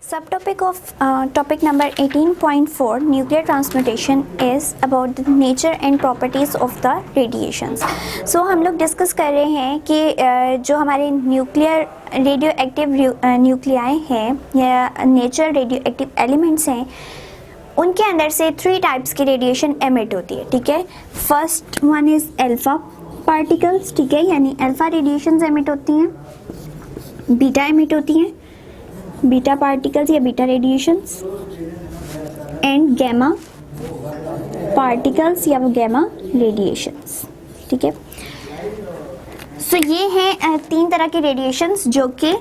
Subtopic of topic number 18.4 nuclear transmutation is about the nature and properties of the radiations. So हम लोग discuss कर रहे हैं कि जो हमारे न्यूक्लियर रेडियो एक्टिव न्यूक्लियाई हैं या नेचर रेडियो एक्टिव एलिमेंट्स हैं, उनके अंदर से 3 टाइप्स की रेडिएशन एमिट होती है. ठीक है, first one is alpha particles. ठीक है, यानी अल्फा रेडिएशंस एमिट होती हैं, बीटा एमिट होती हैं, बीटा पार्टिकल्स या beta radiations, and gamma particles या गैमा रेडिएशंस. ठीक है, सो ये हैं 3 तरह के रेडिएशंस जो कि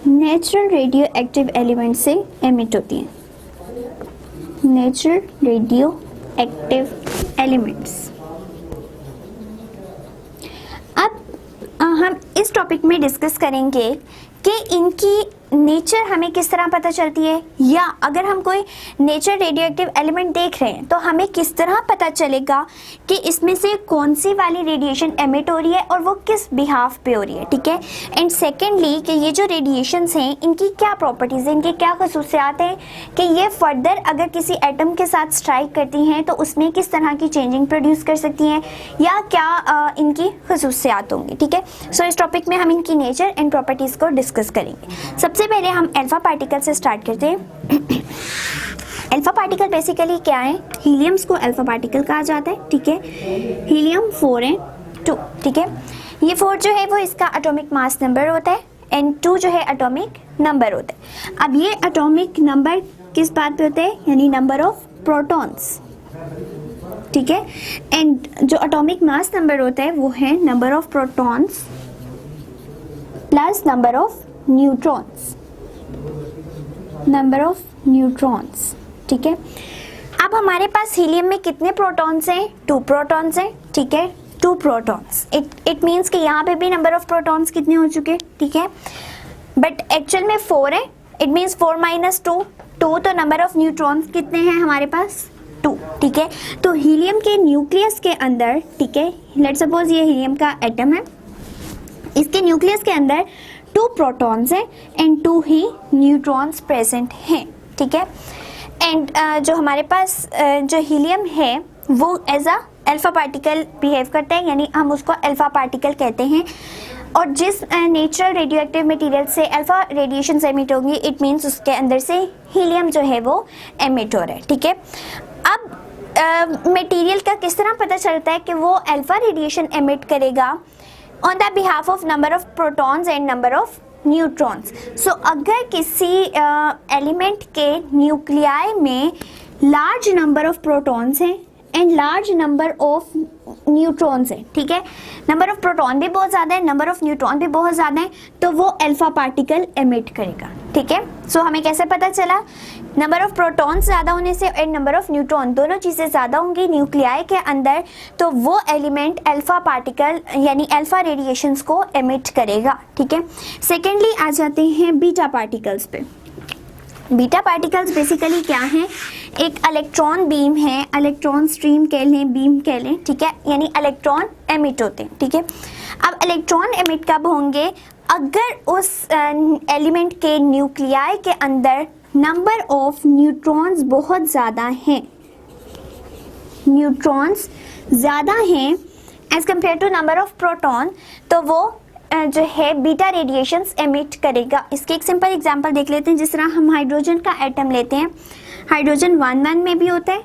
नेचुरल रेडियो एक्टिव एलिमेंट से एमिट होती हैं. Natural radio active elements. अब हम इस टॉपिक में डिस्कस करेंगे कि इनकी नेचर हमें किस तरह पता चलती है, या अगर हम कोई नेचर रेडियो एक्टिव एलिमेंट देख रहे हैं तो हमें किस तरह पता चलेगा कि इसमें से कौन सी वाली रेडिएशन एमिट हो रही है और वो किस बिहाफ पे हो रही है. ठीक है, एंड सेकेंडली कि ये जो रेडिएशंस हैं इनकी क्या प्रॉपर्टीज़ हैं, इनकी क्या खसूसियात हैं कि ये फर्दर अगर किसी एटम के साथ स्ट्राइक करती हैं तो उसमें किस तरह की चेंजिंग प्रोड्यूस कर सकती हैं या क्या इनकी खसूसियात होंगी. ठीक है, सो इस टॉपिक में हम इनकी नेचर एंड प्रॉपर्टीज़ को डिस्कस करेंगे. सबसे पहले हम अल्फा पार्टिकल से स्टार्ट करते हैं. अल्फा पार्टिकल बेसिकली क्या है? हीलियम्स को अल्फा पार्टिकल कहा जाता है. ठीक है, हीलियम 4 है 2. ठीक है, ये 4 जो है वो इसका एटॉमिक मास नंबर होता है एंड 2 जो है एटॉमिक नंबर होता है. अब ये एटॉमिक नंबर किस बात पे होते हैं, यानी नंबर ऑफ प्रोटॉन्स. ठीक है, एंड जो एटॉमिक मास नंबर होता है वो है number of protons plus number of neutrons. Number of neutrons. ठीक है, अब हमारे पास हीलियम में कितने प्रोटॉन्स हैं? 2 प्रोटॉन्स हैं. ठीक है, 2 प्रोटॉन्स. इट मीन्स कि यहाँ पे भी नंबर ऑफ प्रोटॉन्स कितने हो चुके हैं. ठीक है, बट एक्चुअल में 4 है. It means 4 minus 2 2. तो नंबर ऑफ न्यूट्रॉन्स कितने हैं हमारे पास? 2. ठीक है, तो हीलियम के न्यूक्लियस के अंदर, ठीक है, लेट सपोज ये हीलियम का एटम है, इसके न्यूक्लियस के अंदर 2 प्रोटॉन्स हैं एंड 2 ही न्यूट्रॉन्स प्रेजेंट हैं. ठीक है, एंड जो हमारे पास जो हीलियम है वो as a alpha particle behave करता है, यानी हम उसको अल्फा पार्टिकल कहते हैं. और जिस नेचुरल रेडियो एक्टिव मटीरियल से अल्फा रेडिएशन एमिट होंगी, इट मीन्स उसके अंदर से हीलियम जो है वो एमिट हो रहा है. ठीक है, अब मटीरियल का किस तरह पता चलता है कि वो अल्फा रेडिएशन एमिट करेगा on the behalf of number of protons and number of neutrons. So अगर किसी एलिमेंट के न्यूक्लियाई में लार्ज नंबर ऑफ प्रोटॉन्स हैं and large number of neutrons हैं, ठीक है, नंबर ऑफ प्रोटॉन भी बहुत ज़्यादा है, नंबर ऑफ न्यूट्रॉन भी बहुत ज़्यादा है, तो वो अल्फा पार्टिकल एमिट करेगा. ठीक है, सो हमें कैसे पता चला? नंबर ऑफ प्रोटॉन्स ज़्यादा होने से एंड नंबर ऑफ न्यूट्रॉन दोनों चीज़ें ज़्यादा होंगी न्यूक्लियाई के अंदर, तो वो एलिमेंट अल्फा पार्टिकल यानी अल्फा रेडिएशंस को एमिट करेगा. ठीक है, सेकेंडली आ जाते हैं बीटा पार्टिकल्स पे. बीटा पार्टिकल्स बेसिकली क्या हैं? एक इलेक्ट्रॉन बीम है, इलेक्ट्रॉन स्ट्रीम कह लें, बीम कह लें. ठीक है, यानी इलेक्ट्रॉन एमिट होते हैं. ठीक है, अब इलेक्ट्रॉन एमिट कब होंगे? अगर उस एलिमेंट के न्यूक्लियाई के अंदर नंबर ऑफ न्यूट्रॉन्स बहुत ज़्यादा हैं, न्यूट्रॉन्स ज़्यादा हैं as compare to number of proton, तो वो जो है बीटा रेडिएशंस एमिट करेगा. इसके एक सिंपल एग्जांपल देख लेते हैं. जिस तरह हम हाइड्रोजन का एटम लेते हैं, हाइड्रोजन 1 में भी होता है,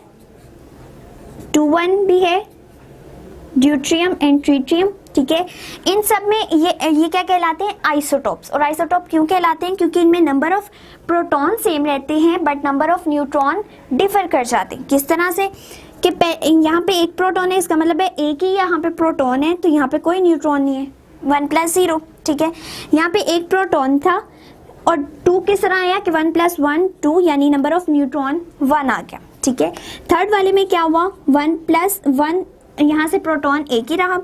2 भी है, ड्यूट्रियम एंड ट्रिटियम. ठीक है, इन सब में ये क्या कहलाते हैं? आइसोटोप्स. और आइसोटोप क्यों कहलाते हैं? क्योंकि इनमें नंबर ऑफ प्रोटॉन सेम रहते हैं but number of neutron differ कर जाते हैं. किस तरह से कि यहाँ पे एक प्रोटॉन है, इसका मतलब है एक ही यहाँ पे प्रोटॉन है, तो यहाँ पे कोई न्यूट्रॉन नहीं है, 1 + 0. ठीक है, यहाँ पे एक प्रोटॉन था और 2 किस तरह आया कि 1 + 1 2, यानी नंबर ऑफ न्यूट्रॉन 1 आ गया. ठीक है, थर्ड वाले में क्या हुआ? 1 + 1, यहाँ से प्रोटॉन एक ही रहा,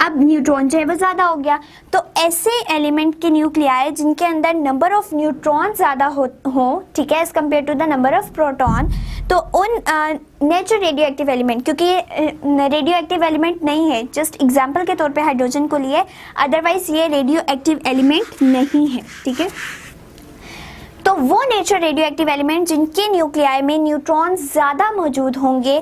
अब न्यूट्रॉन जो है वो ज़्यादा हो गया. तो ऐसे एलिमेंट के न्यूक्लियाई जिनके अंदर नंबर ऑफ न्यूट्रॉन ज़्यादा हो, ठीक है, as compare to the number of proton, तो उन नेचुरल रेडियो एक्टिव एलिमेंट, क्योंकि ये रेडियो एक्टिव एलिमेंट नहीं है, जस्ट एग्जाम्पल के तौर पे हाइड्रोजन को लिए, अदरवाइज ये रेडियो एक्टिव एलिमेंट नहीं है. ठीक है, तो वो नेचर रेडियो एक्टिव एलिमेंट जिनके न्यूक्लियाई में न्यूट्रॉन ज़्यादा मौजूद होंगे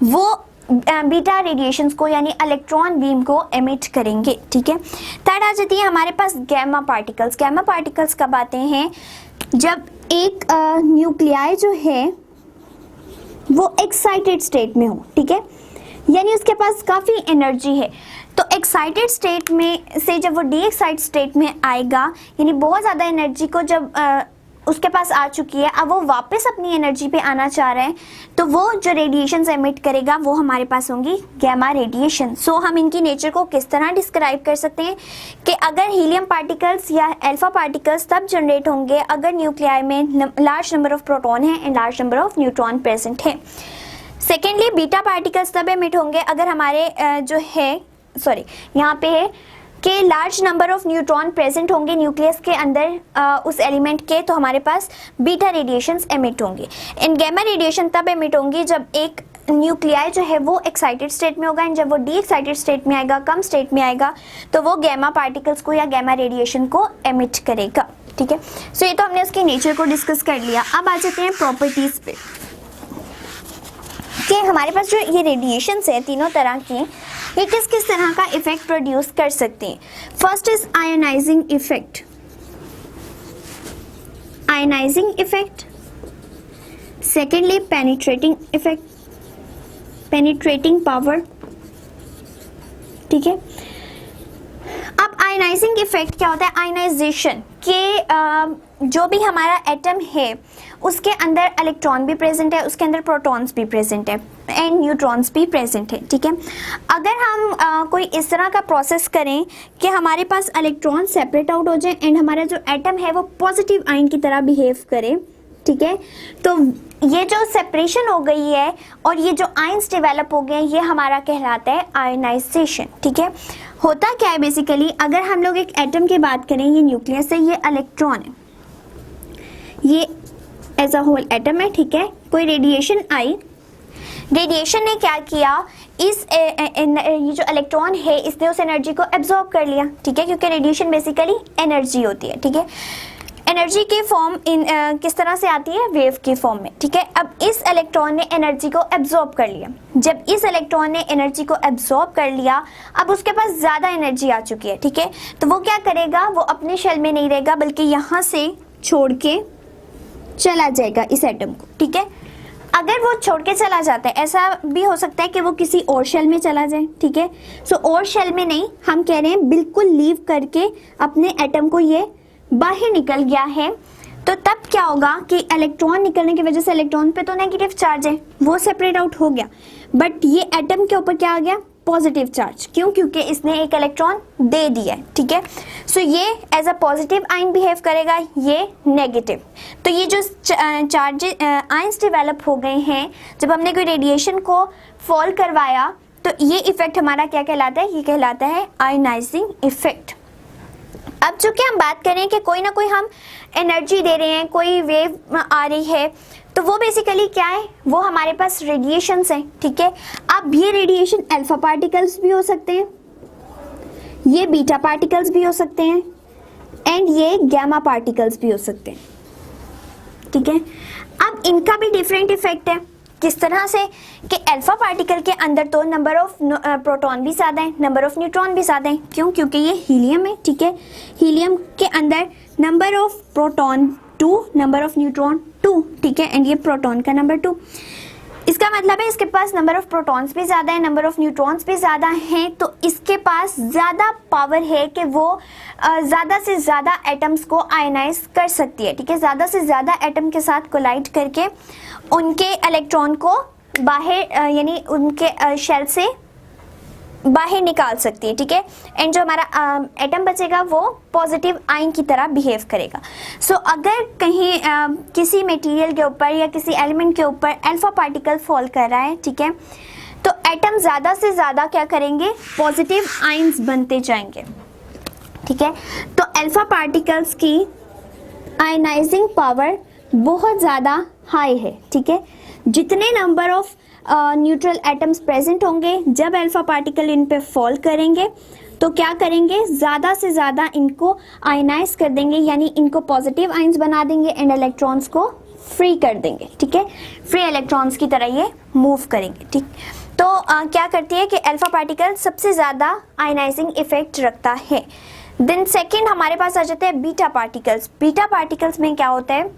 वो बीटा रेडिएशंस को यानी इलेक्ट्रॉन बीम को एमिट करेंगे, ठीक है। थर्ड आ जाती है हमारे पास गैमा पार्टिकल्स। गैमा पार्टिकल्स कब आते हैं? जब एक न्यूक्लियाई जो है वो एक्साइटेड स्टेट में हो, ठीक है, यानी उसके पास काफ़ी एनर्जी है। तो एक्साइटेड स्टेट में से जब वो डी एक्साइट स्टेट में आएगा, यानी बहुत ज़्यादा एनर्जी को जब उसके पास आ चुकी है, अब वो वापस अपनी एनर्जी पे आना चाह रहे हैं, तो वो जो रेडिएशंस एमिट करेगा वो हमारे पास होंगी गैमा रेडिएशन। सो हम इनकी नेचर को किस तरह डिस्क्राइब कर सकते हैं कि अगर हीलियम पार्टिकल्स या अल्फा पार्टिकल्स तब जनरेट होंगे अगर न्यूक्लियाई में लार्ज नंबर ऑफ प्रोटॉन है and large number of neutron present है। सेकेंडली बीटा पार्टिकल्स तब एमिट होंगे अगर हमारे जो है यहाँ पे है कि large number of neutron present होंगे न्यूक्लियस के अंदर उस एलिमेंट के, तो हमारे पास बीटा रेडिएशंस एमिट होंगे। इन गैमा रेडिएशन तब एमिट होंगी जब एक न्यूक्लियाई जो है वो एक्साइटेड स्टेट में होगा एंड जब वो डी एक्साइटेड स्टेट में आएगा, कम स्टेट में आएगा, तो वो गैमा पार्टिकल्स को या गैमा रेडिएशन को एमिट करेगा, ठीक है। सो ये तो हमने उसकी नेचर को डिस्कस कर लिया। अब आ जाते हैं प्रॉपर्टीज पे कि हमारे पास जो ये रेडिएशंस है तीनों तरह की, ये किस किस तरह का इफेक्ट प्रोड्यूस कर सकते हैं। First is ionising effect. Ionising effect, secondly penetrating effect, penetrating power, ठीक है। अब आयनाइजिंग इफेक्ट क्या होता है? आयनाइजेशन के जो भी हमारा एटम है उसके अंदर इलेक्ट्रॉन भी प्रेजेंट है, उसके अंदर प्रोटॉन्स भी प्रेजेंट है एंड न्यूट्रॉन्स भी प्रेजेंट है, ठीक है। अगर हम कोई इस तरह का प्रोसेस करें कि हमारे पास इलेक्ट्रॉन सेपरेट आउट हो जाए एंड हमारा जो एटम है वो पॉजिटिव आयन की तरह बिहेव करे, ठीक है, तो ये जो सेपरेशन हो गई है और ये जो आयंस डेवलप हो गए ये हमारा कहलाता है आयनाइजेशन, ठीक है। होता क्या है बेसिकली, अगर हम लोग एक एटम की बात करें, ये न्यूक्लियस है, ये इलेक्ट्रॉन है, ये एज अ होल एटम है, ठीक है। कोई रेडिएशन आई, रेडिएशन ने क्या किया, इस ये जो इलेक्ट्रॉन है इसने उस एनर्जी को एब्जॉर्ब कर लिया, ठीक है, क्योंकि रेडिएशन बेसिकली एनर्जी होती है, ठीक है। एनर्जी की फॉर्म किस तरह से आती है? वेव की फॉर्म में, ठीक है। अब इस इलेक्ट्रॉन ने एनर्जी को एब्जॉर्ब कर लिया। जब इस इलेक्ट्रॉन ने एनर्जी को एब्जॉर्ब कर लिया, अब उसके पास ज़्यादा एनर्जी आ चुकी है, ठीक है, तो वो क्या करेगा, वो अपने शेल में नहीं रहेगा बल्कि यहाँ से छोड़ के चला जाएगा इस एटम को, ठीक है। अगर वो छोड़ के चला जाता है, ऐसा भी हो सकता है कि वो किसी और शेल में चला जाए, ठीक है। सो और शेल में नहीं, हम कह रहे हैं बिल्कुल लीव करके अपने एटम को ये बाहर निकल गया है, तो तब क्या होगा कि इलेक्ट्रॉन निकलने की वजह से इलेक्ट्रॉन पे तो नेगेटिव चार्ज है, वो सेपरेट आउट हो गया, बट ये एटम के ऊपर क्या आ गया? Positive charge. क्यों? क्योंकि इसने एक इलेक्ट्रॉन दे दिया है, ठीक है। सो ये as a positive ion behave करेगा, ये नेगेटिव। तो ये जो चार्ज आयंस डेवलप हो गए हैं जब हमने कोई रेडिएशन को फॉल करवाया, तो ये इफेक्ट हमारा क्या कहलाता है? ये कहलाता है आयनाइजिंग इफेक्ट। अब चूंकि हम बात करें कि कोई ना कोई हम एनर्जी दे रहे हैं, कोई वेव आ रही है, तो वो बेसिकली क्या है? वो हमारे पास रेडिएशंस हैं, ठीक है। अब ये रेडिएशन अल्फा पार्टिकल्स भी हो सकते हैं, ये बीटा पार्टिकल्स भी हो सकते हैं एंड ये गैमा पार्टिकल्स भी हो सकते हैं, ठीक है। अब इनका भी डिफरेंट इफेक्ट है। किस तरह से कि अल्फा पार्टिकल के अंदर तो नंबर ऑफ प्रोटॉन भी ज़्यादा है, नंबर ऑफ न्यूट्रॉन भी ज़्यादा है। क्यों? क्योंकि ये हीलियम है, ठीक है। हीलियम के अंदर number of proton 2, number of neutron 2, ठीक है, एंड ये प्रोटॉन का नंबर 2। इसका मतलब है इसके पास नंबर ऑफ प्रोटॉन्स भी ज़्यादा है, नंबर ऑफ न्यूट्रॉन्स भी ज़्यादा हैं, तो इसके पास ज़्यादा पावर है कि वो ज़्यादा से ज़्यादा एटम्स को आयनाइज कर सकती है, ठीक है। ज़्यादा से ज़्यादा एटम के साथ कोलाइड करके उनके इलेक्ट्रॉन को बाहर यानी उनके शेल से बाहर निकाल सकती है, ठीक है। एंड जो हमारा एटम बचेगा वो पॉजिटिव आयन की तरह बिहेव करेगा। सो अगर कहीं किसी मटेरियल के ऊपर या किसी एलिमेंट के ऊपर अल्फा पार्टिकल फॉल कर रहा है, ठीक है, तो एटम ज़्यादा से ज़्यादा क्या करेंगे? पॉजिटिव आयन्स बनते जाएंगे, ठीक है। तो अल्फा पार्टिकल्स की आयनाइजिंग पावर बहुत ज़्यादा हाई है, ठीक है। जितने number of neutral atoms present होंगे जब अल्फा पार्टिकल इन पे फॉल करेंगे, तो क्या करेंगे, ज़्यादा से ज़्यादा इनको आयनाइज कर देंगे, यानी इनको पॉजिटिव आयंस बना देंगे एंड इलेक्ट्रॉन्स को फ्री कर देंगे, ठीक है, फ्री इलेक्ट्रॉन्स की तरह ये मूव करेंगे, ठीक। तो क्या करती है कि अल्फा पार्टिकल सबसे ज़्यादा आयनाइजिंग इफेक्ट रखता है। देन सेकेंड हमारे पास आ जाते हैं बीटा पार्टिकल्स। बीटा पार्टिकल्स में क्या होता है,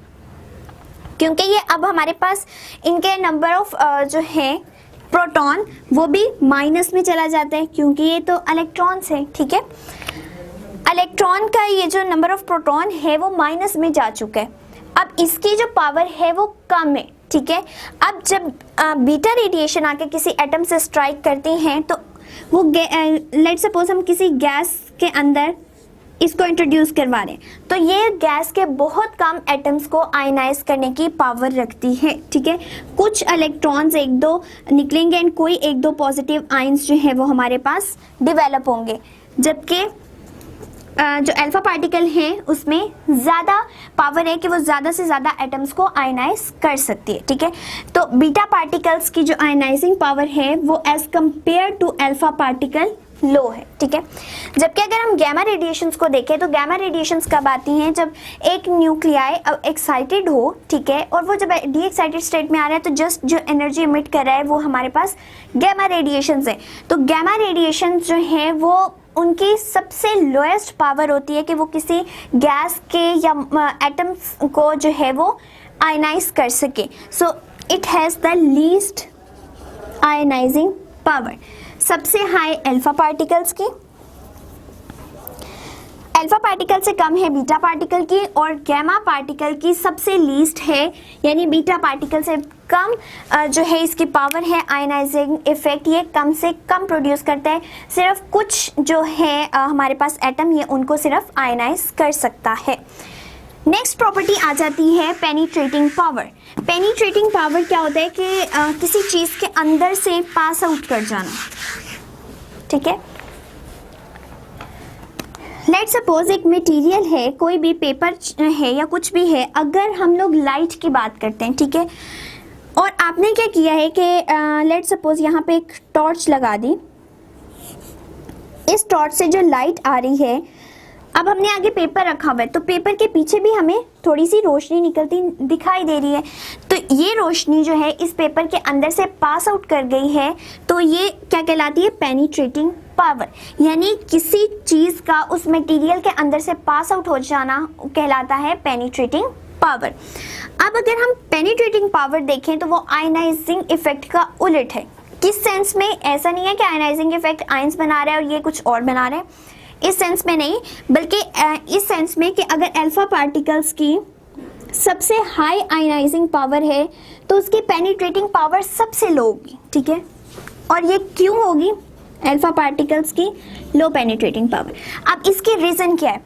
क्योंकि ये अब हमारे पास इनके नंबर ऑफ जो है प्रोटॉन वो भी माइनस में चला जाता है, क्योंकि ये तो इलेक्ट्रॉन्स है, ठीक है। इलेक्ट्रॉन का ये जो नंबर ऑफ प्रोटॉन है वो माइनस में जा चुका है, अब इसकी जो पावर है वो कम है, ठीक है। अब जब बीटा रेडिएशन आके किसी एटम से स्ट्राइक करती हैं तो वो लेट सपोज हम किसी गैस के अंदर इसको इंट्रोड्यूस करवा रहे हैं, तो ये गैस के बहुत कम एटम्स को आयनाइज करने की पावर रखती है, ठीक है। कुछ इलेक्ट्रॉन्स एक दो निकलेंगे एंड कोई एक दो पॉजिटिव आयंस जो है वो हमारे पास डेवलप होंगे, जबकि जो अल्फा पार्टिकल है उसमें ज़्यादा पावर है कि वो ज़्यादा से ज़्यादा एटम्स को आयनाइज कर सकती है, ठीक है। तो बीटा पार्टिकल्स की जो आयनाइजिंग पावर है वो as compare to alpha particle low है, ठीक है। जबकि अगर हम गैमा रेडिएशंस को देखें तो गैमा रेडिएशंस कब आती हैं, जब एक न्यूक्लियाई एक्साइटेड हो, ठीक है, और वो जब डी एक्साइटेड स्टेट में आ रहा है तो जस्ट जो एनर्जी इमिट कर रहा है वो हमारे पास गैमा रेडिएशंस है। तो गैमा रेडिएशंस जो है वो उनकी सबसे लोएस्ट पावर होती है कि वो किसी गैस के या एटम्स को जो है वो आयनाइज कर सके। So it has the least ionising power. सबसे हाई अल्फा पार्टिकल्स की, अल्फा पार्टिकल से कम है बीटा पार्टिकल की, और गैमा पार्टिकल की सबसे लीस्ट है, यानी बीटा पार्टिकल से कम जो है इसकी पावर है आयनाइजिंग इफेक्ट, ये कम से कम प्रोड्यूस करता है। सिर्फ कुछ जो है हमारे पास एटम ये उनको सिर्फ आयनाइज कर सकता है। नेक्स्ट प्रॉपर्टी आ जाती है पेनिट्रेटिंग पावर। पेनिट्रेटिंग पावर क्या होता है कि किसी चीज़ के अंदर से पास आउट कर जाना, ठीक है। लेट सपोज एक मटेरियल है, कोई भी पेपर है या कुछ भी है, अगर हम लोग लाइट की बात करते हैं, ठीक है, और आपने क्या किया है कि लेट सपोज यहाँ पे एक टॉर्च लगा दी, इस टॉर्च से जो लाइट आ रही है, अब हमने आगे पेपर रखा हुआ है तो पेपर के पीछे भी हमें थोड़ी सी रोशनी निकलती दिखाई दे रही है, तो ये रोशनी जो है इस पेपर के अंदर से पास आउट कर गई है, तो ये क्या कहलाती है, पेनिट्रेटिंग पावर। यानी किसी चीज़ का उस मटेरियल के अंदर से पास आउट हो जाना कहलाता है पेनिट्रेटिंग पावर। अब अगर हम पेनिट्रेटिंग पावर देखें तो वो आयनाइजिंग इफेक्ट का उलट है। किस सेंस में, ऐसा नहीं है कि आयनाइजिंग इफेक्ट आयंस बना रहा है और ये कुछ और बना रहे हैं, इस सेंस में नहीं, बल्कि इस सेंस में कि अगर अल्फा पार्टिकल्स की सबसे हाई आयनाइजिंग पावर है तो उसकी पेनिट्रेटिंग पावर सबसे लो होगी, ठीक है। और ये क्यों होगी, अल्फा पार्टिकल्स की लो पेनिट्रेटिंग पावर। अब इसकी रीज़न क्या है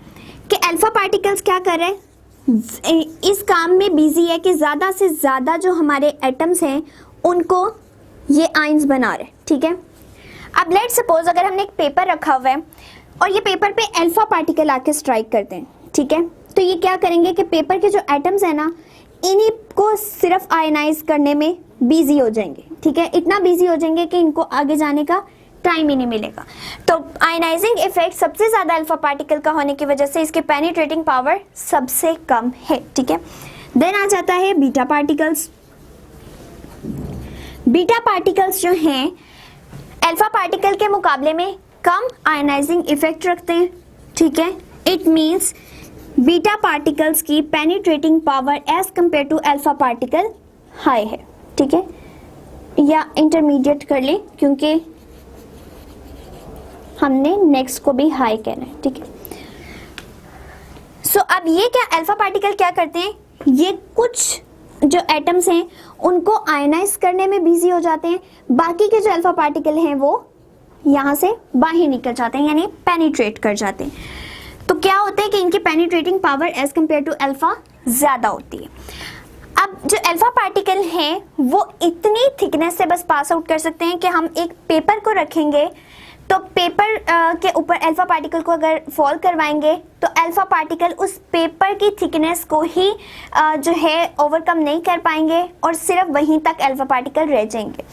कि अल्फा पार्टिकल्स क्या कर रहे हैं, इस काम में बिजी है कि ज़्यादा से ज़्यादा जो हमारे एटम्स हैं उनको ये आयंस बना रहे, ठीक है। अब लेट सपोज अगर हमने एक पेपर रखा हुआ है और ये पेपर पे अल्फा पार्टिकल आके स्ट्राइक करते हैं, ठीक है, तो ये क्या करेंगे कि पेपर के जो एटम्स हैं ना, इन्हीं को सिर्फ आयनाइज करने में बिजी हो जाएंगे, ठीक है। इतना बिजी हो जाएंगे कि इनको आगे जाने का टाइम ही नहीं मिलेगा। तो आयनाइजिंग इफेक्ट सबसे ज़्यादा अल्फा पार्टिकल का होने की वजह से इसके पेनिट्रेटिंग पावर सबसे कम है, ठीक है। देन आ जाता है बीटा पार्टिकल्स। बीटा पार्टिकल्स जो हैं अल्फा पार्टिकल के मुकाबले में कम आयनाइजिंग इफेक्ट रखते हैं, ठीक है। इट मीन्स बीटा पार्टिकल्स की penetrating power as compare to alpha particle high है, ठीक है, या इंटरमीडिएट कर ले क्योंकि हमने नेक्स्ट को भी हाई कहना है, ठीक है। सो अब ये क्या अल्फा पार्टिकल क्या करते हैं, ये कुछ जो एटम्स हैं उनको आयनाइज करने में बिजी हो जाते हैं, बाकी के जो अल्फा पार्टिकल हैं वो यहाँ से बाहर निकल जाते हैं, यानी पेनिट्रेट कर जाते हैं। तो क्या होता है कि इनकी penetrating power as compare to alpha ज़्यादा होती है। अब जो अल्फा पार्टिकल हैं वो इतनी थिकनेस से बस पास आउट कर सकते हैं कि हम एक पेपर को रखेंगे तो पेपर के ऊपर अल्फा पार्टिकल को अगर फॉल करवाएंगे तो अल्फा पार्टिकल उस पेपर की थिकनेस को ही जो है ओवरकम नहीं कर पाएंगे और सिर्फ वहीं तक अल्फा पार्टिकल रह जाएंगे।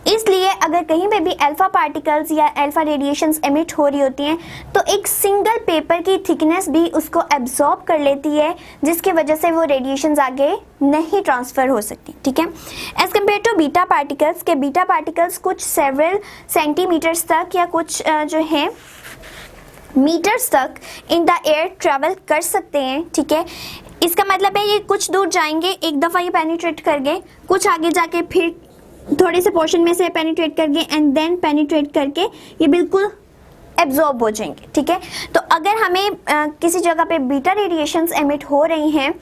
इसलिए अगर कहीं पे भी अल्फा पार्टिकल्स या अल्फा रेडिएशंस एमिट हो रही होती हैं तो एक सिंगल पेपर की थिकनेस भी उसको एब्जॉर्ब कर लेती है, जिसकी वजह से वो रेडिएशंस आगे नहीं ट्रांसफ़र हो सकती, ठीक है। As compare to beta particles, के बीटा पार्टिकल्स कुछ सेवरल सेंटीमीटर्स तक या कुछ जो है मीटर्स तक इन द एयर ट्रैवल कर सकते हैं, ठीक है। इसका मतलब है ये कुछ दूर जाएंगे, एक दफ़ा ये पेनिट्रेट कर गए, कुछ आगे जाके फिर थोड़े से पोर्शन में से पेनिट्रेट कर गए एंड देन पेनिट्रेट करके ये बिल्कुल एब्जॉर्ब हो जाएंगे, ठीक है। तो अगर हमें किसी जगह पे बीटा रेडिएशंस एमिट हो रही हैं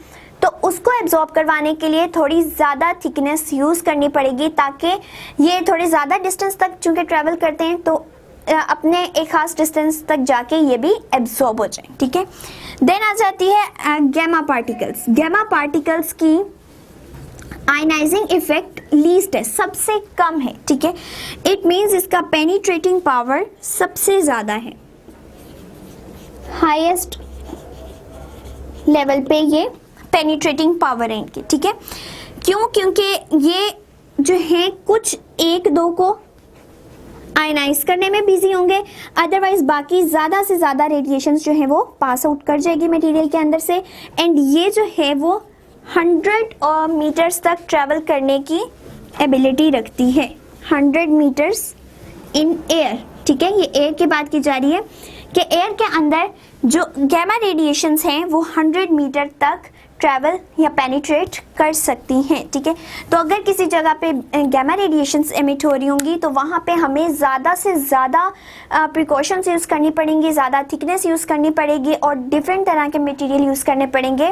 तो उसको एब्जॉर्ब करवाने के लिए थोड़ी ज़्यादा थिकनेस यूज़ करनी पड़ेगी, ताकि ये थोड़े ज़्यादा डिस्टेंस तक चूँकि ट्रैवल करते हैं तो अपने एक खास डिस्टेंस तक जाके ये भी एब्जॉर्ब हो जाए, ठीक है। देन आ जाती है गैमा पार्टिकल्स। गैमा पार्टिकल्स की आयनाइजिंग इफेक्ट लीस्ट है, सबसे कम है, ठीक है। इट मीन्स इसका पेनिट्रेटिंग पावर सबसे ज़्यादा है, हाईएस्ट लेवल पे ये पेनिट्रेटिंग पावर है इनकी, ठीक है। क्यों? क्योंकि ये जो है कुछ एक दो को आयनाइज करने में बिजी होंगे, अदरवाइज बाकी ज़्यादा से ज़्यादा रेडिएशंस जो है वो पास आउट कर जाएगी मटेरियल के अंदर से, एंड ये जो है वो 100 मीटर्स तक ट्रैवल करने की एबिलिटी रखती है, 100 मीटर्स इन एयर, ठीक है। ये एयर की बात की जा रही है कि एयर के अंदर जो गैमा रेडिएशंस हैं वो 100 मीटर तक ट्रैवल या पेनिट्रेट कर सकती हैं, ठीक है। तो अगर किसी जगह पे गैमा रेडिएशंस एमिट हो रही होंगी तो वहाँ पे हमें ज़्यादा से ज़्यादा प्रिकॉशंस यूज़ करनी पड़ेंगी, ज़्यादा थिकनेस यूज़ करनी पड़ेगी और डिफरेंट तरह के मटेरियल यूज़ करने पड़ेंगे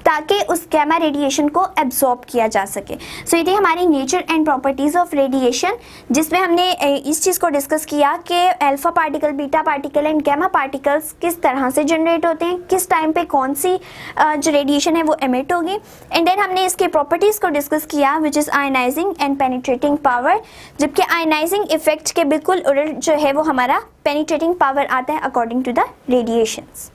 ताकि उस गैमा रेडिएशन को एब्जॉर्ब किया जा सके। सो ये थी हमारी nature and properties of radiation, जिसमें हमने इस चीज़ को डिस्कस किया कि alpha particle, beta particle and gamma particles किस तरह से जनरेट होते हैं, किस टाइम पे कौन सी जो रेडिएशन है वो एमिट होगी, एंड देन हमने इसके प्रॉपर्टीज़ को डिस्कस किया which is ionising and penetrating power, जबकि आयनाइजिंग इफेक्ट के बिल्कुल उलट जो है वो हमारा पेनिट्रेटिंग पावर आता है अकॉर्डिंग टू द रेडिएशंस।